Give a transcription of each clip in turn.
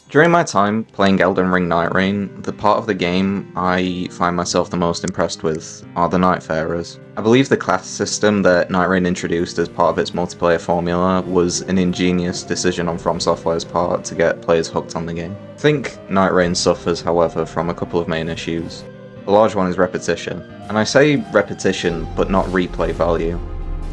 During my time playing Elden Ring Nightreign, the part of the game I find myself the most impressed with are the Nightfarers. I believe the class system that Nightreign introduced as part of its multiplayer formula was an ingenious decision on From Software's part to get players hooked on the game. I think Nightreign suffers, however, from a couple of main issues. The large one is repetition, and I say repetition but not replay value.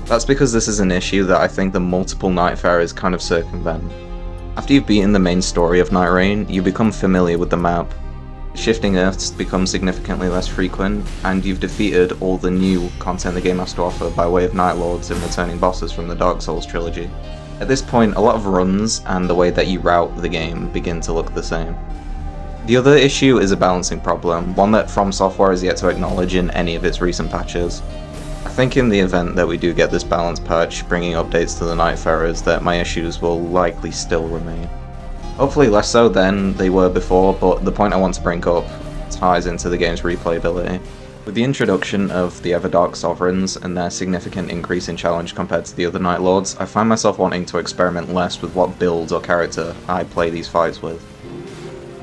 That's because this is an issue that I think the multiple Nightfarers kind of circumvent. After you've beaten the main story of Nightreign, you become familiar with the map. Shifting Earths becomes significantly less frequent, and you've defeated all the new content the game has to offer by way of Night Lords and returning bosses from the Dark Souls trilogy. At this point, a lot of runs and the way that you route the game begin to look the same. The other issue is a balancing problem, one that From Software has yet to acknowledge in any of its recent patches. I think in the event that we do get this balance patch bringing updates to the Nightfarers, that my issues will likely still remain. Hopefully less so than they were before, but the point I want to bring up ties into the game's replayability. With the introduction of the Everdark Sovereigns and their significant increase in challenge compared to the other Night Lords, I find myself wanting to experiment less with what build or character I play these fights with.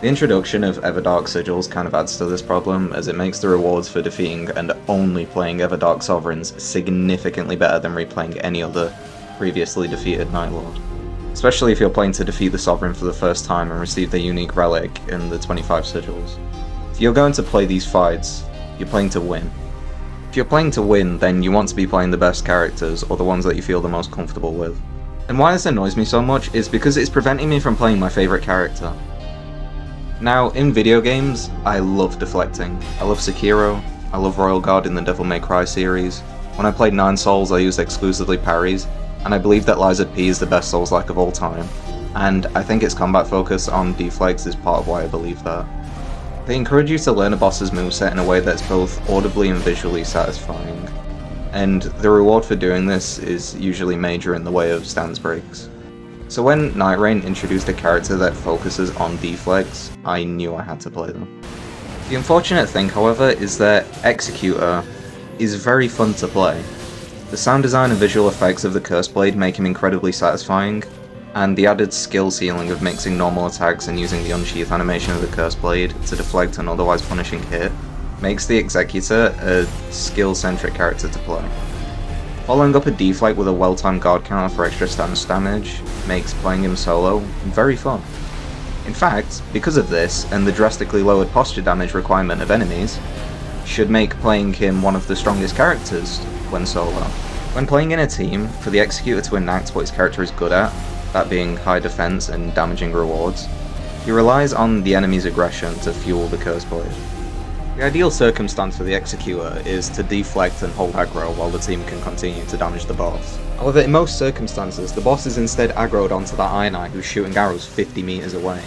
The introduction of Everdark Sigils kind of adds to this problem, as it makes the rewards for defeating and only playing Everdark Sovereigns significantly better than replaying any other previously defeated Night Lord. Especially if you're playing to defeat the Sovereign for the first time and receive their unique relic and the 25 sigils. If you're going to play these fights, you're playing to win. If you're playing to win, then you want to be playing the best characters, or the ones that you feel the most comfortable with. And why this annoys me so much is because it's preventing me from playing my favourite character. Now, in video games, I love deflecting. I love Sekiro, I love Royal Guard in the Devil May Cry series. When I played 9 Souls, I used exclusively parries, and I believe that Lies of P is the best Souls-like of all time. And I think its combat focus on deflex is part of why I believe that. They encourage you to learn a boss's moveset in a way that's both audibly and visually satisfying. And the reward for doing this is usually major in the way of stance breaks. So when Nightreign introduced a character that focuses on deflex, I knew I had to play them. The unfortunate thing, however, is that Executor is very fun to play. The sound design and visual effects of the Curse Blade make him incredibly satisfying, and the added skill ceiling of mixing normal attacks and using the unsheath animation of the Curse Blade to deflect an otherwise punishing hit makes the Executor a skill-centric character to play. Following up a deflect with a well-timed guard counter for extra stance damage makes playing him solo very fun. In fact, because of this, and the drastically lowered posture damage requirement of enemies, should make playing him one of the strongest characters when solo. When playing in a team, for the Executor to enact what his character is good at, that being high defense and damaging rewards, he relies on the enemy's aggression to fuel the Curse Blade. The ideal circumstance for the Executor is to deflect and hold aggro while the team can continue to damage the boss. However, in most circumstances, the boss is instead aggroed onto that Iron Eye who's shooting arrows 50 meters away.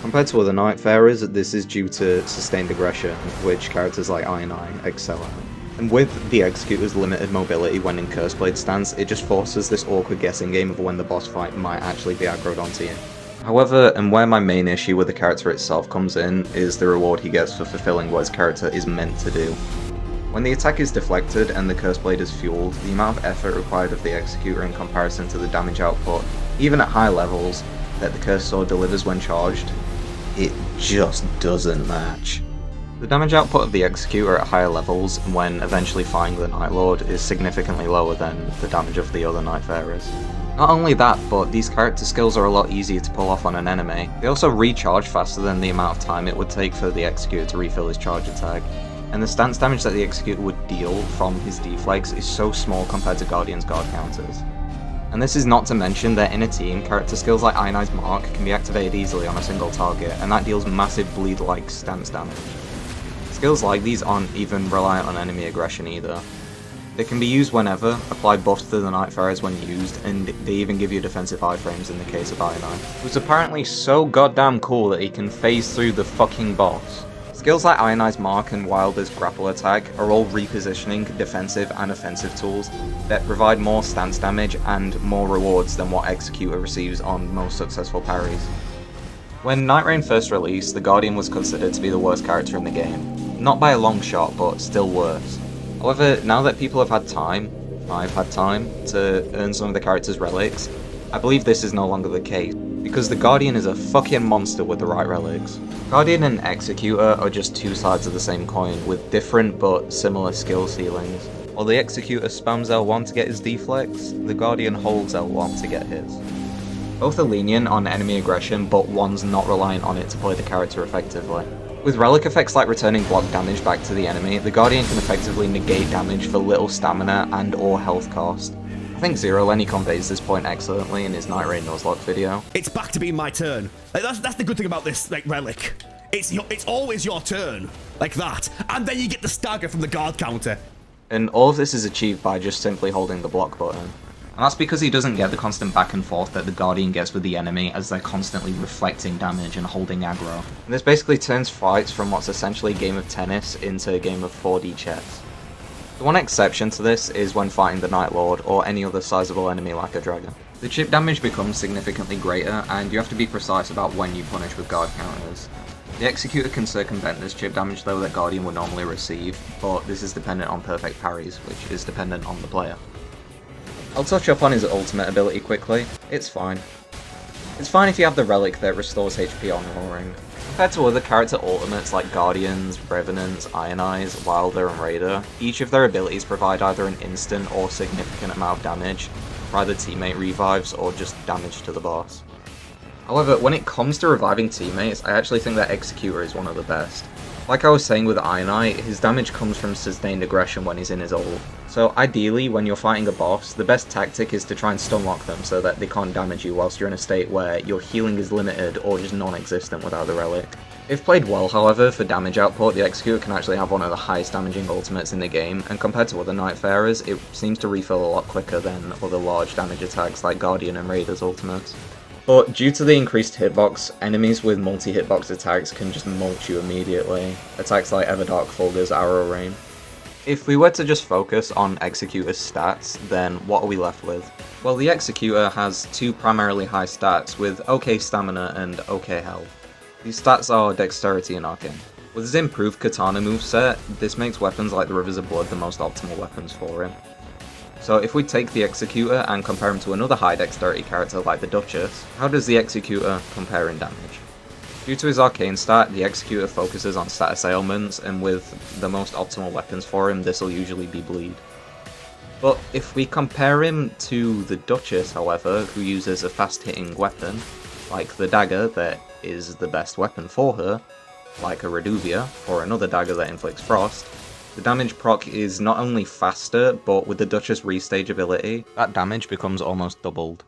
Compared to other Nightfarers, this is due to sustained aggression, which characters like Iron Eye excel at. And with the Executor's limited mobility when in Curse Blade stance, it just forces this awkward guessing game of when the boss fight might actually be aggroed onto you. However, and where my main issue with the character itself comes in, is the reward he gets for fulfilling what his character is meant to do. When the attack is deflected and the Curse Blade is fueled, the amount of effort required of the Executor in comparison to the damage output, even at high levels, that the Cursed Sword delivers when charged, it just doesn't match. The damage output of the Executor at higher levels, when eventually fighting the Night Lord, is significantly lower than the damage of the other Nightfarers. Not only that, but these character skills are a lot easier to pull off on an enemy. They also recharge faster than the amount of time it would take for the Executor to refill his charge attack. And the stance damage that the Executor would deal from his deflex is so small compared to Guardian's guard counters. And this is not to mention that in a team, character skills like Iron Eye's Mark can be activated easily on a single target, and that deals massive bleed-like stance damage. Skills like these aren't even reliant on enemy aggression either. They can be used whenever, apply buffs to the Nightfarers when used, and they even give you defensive iframes in the case of Iron Eye, who's apparently so goddamn cool that he can phase through the fucking boss. Skills like Iron Eye's Mark and Wilder's grapple attack are all repositioning defensive and offensive tools that provide more stance damage and more rewards than what Executor receives on most successful parries. When Nightreign first released, the Guardian was considered to be the worst character in the game. Not by a long shot, but still worse. However, now that people have had time, I've had time, to earn some of the character's relics, I believe this is no longer the case. because the Guardian is a fucking monster with the right relics. Guardian and Executor are just two sides of the same coin, with different but similar skill ceilings. While the Executor spams L1 to get his deflex, the Guardian holds L1 to get his. Both are lenient on enemy aggression, but one's not reliant on it to play the character effectively. With relic effects like returning block damage back to the enemy, the Guardian can effectively negate damage for little stamina and or health cost. I think Zero Lenny conveys this point excellently in his Nightreign Nuzlocke video. It's back to being my turn. Like, that's the good thing about this relic. It's always your turn, like that, and then you get the stagger from the guard counter. And all of this is achieved by just simply holding the block button. And that's because he doesn't get the constant back and forth that the Guardian gets with the enemy as they're constantly reflecting damage and holding aggro. And this basically turns fights from what's essentially a game of tennis into a game of 4D chess. The one exception to this is when fighting the Night Lord or any other sizable enemy like a dragon. The chip damage becomes significantly greater, and you have to be precise about when you punish with guard counters. The Executor can circumvent this chip damage though that Guardian would normally receive, but this is dependent on perfect parries, which is dependent on the player. I'll touch up on his ultimate ability quickly. It's fine. It's fine if you have the relic that restores HP on roaring. Compared to other character ultimates like Guardians, Revenants, Iron Eyes, Wilder, and Raider, each of their abilities provide either an instant or significant amount of damage, for either teammate revives or just damage to the boss. However, when it comes to reviving teammates, I actually think that Executor is one of the best. Like I was saying with Iron Eye, his damage comes from sustained aggression when he's in his ult. So ideally, when you're fighting a boss, the best tactic is to try and stunlock them so that they can't damage you whilst you're in a state where your healing is limited or just non-existent without the relic. If played well, however, for damage output, the Executor can actually have one of the highest damaging ultimates in the game, and compared to other Nightfarers, it seems to refill a lot quicker than other large damage attacks like Guardian and Raider's ultimates. But due to the increased hitbox, enemies with multi-hitbox attacks can just mulch you immediately. Attacks like Everdark Fulgur's Arrow Rain. If we were to just focus on Executor's stats, then what are we left with? Well, the Executor has two primarily high stats with okay stamina and okay health. These stats are Dexterity and Arcane. With his improved Katana moveset, this makes weapons like the Rivers of Blood the most optimal weapons for him. So if we take the Executor and compare him to another high dexterity character like the Duchess, how does the Executor compare in damage? Due to his arcane stat, the Executor focuses on status ailments, and with the most optimal weapons for him, this will usually be bleed. But if we compare him to the Duchess, however, who uses a fast-hitting weapon, like the dagger that is the best weapon for her, like a Reduvia, or another dagger that inflicts frost, the damage proc is not only faster, but with the Duchess restage ability, that damage becomes almost doubled.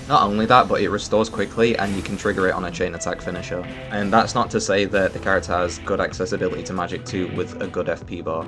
Not only that, but it restores quickly and you can trigger it on a chain attack finisher. And that's not to say that the character has good accessibility to magic too with a good FP bar.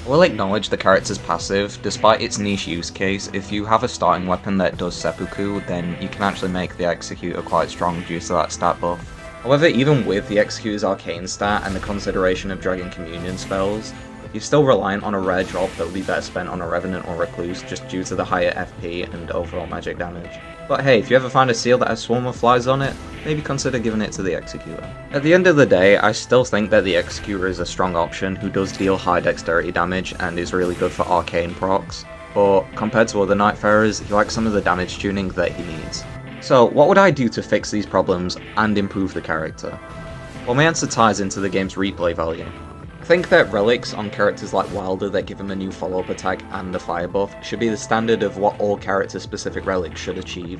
I will acknowledge the character's passive. Despite its niche use case, if you have a starting weapon that does seppuku, then you can actually make the Executor quite strong due to that stat buff. However, even with the Executor's arcane stat and the consideration of Dragon Communion spells, you're still reliant on a rare drop that would be better spent on a Revenant or Recluse just due to the higher FP and overall magic damage. But hey, if you ever find a seal that has Swarm of Flies on it, maybe consider giving it to the Executor. At the end of the day, I still think that the Executor is a strong option who does deal high dexterity damage and is really good for arcane procs, but compared to other Nightfarers, he lacks some of the damage tuning that he needs. So what would I do to fix these problems and improve the character? Well, my answer ties into the game's replay value. I think that relics on characters like Wilder that give him a new follow-up attack and a fire buff should be the standard of what all character-specific relics should achieve.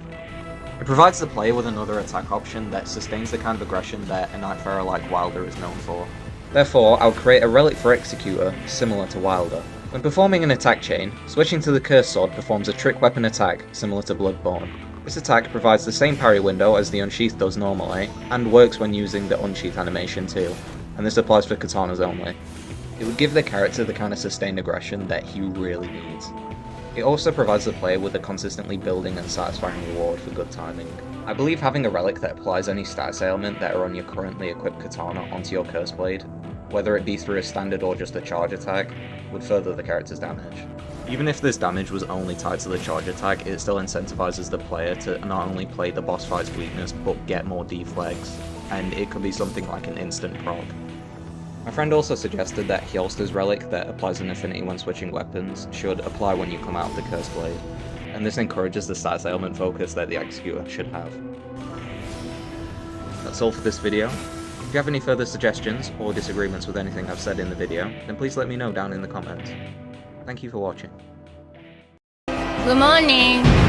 It provides the player with another attack option that sustains the kind of aggression that a Nightfarer like Wilder is known for. Therefore, I would create a relic for Executor similar to Wilder. When performing an attack chain, switching to the Cursed Sword performs a trick weapon attack similar to Bloodborne. This attack provides the same parry window as the Unsheath does normally, and works when using the Unsheath animation too, and this applies for katanas only. It would give the character the kind of sustained aggression that he really needs. It also provides the player with a consistently building and satisfying reward for good timing. I believe having a relic that applies any status ailment that are on your currently equipped katana onto your Curse Blade, whether it be through a standard or just a charge attack, would further the character's damage. Even if this damage was only tied to the charge attack, it still incentivizes the player to not only play the boss fight's weakness, but get more deflex, and it could be something like an instant proc. My friend also suggested that Hjalsta's relic that applies an affinity when switching weapons should apply when you come out of the Curse Blade, and this encourages the status ailment focus that the Executor should have. That's all for this video. If you have any further suggestions or disagreements with anything I've said in the video, then please let me know down in the comments. Thank you for watching. Good morning.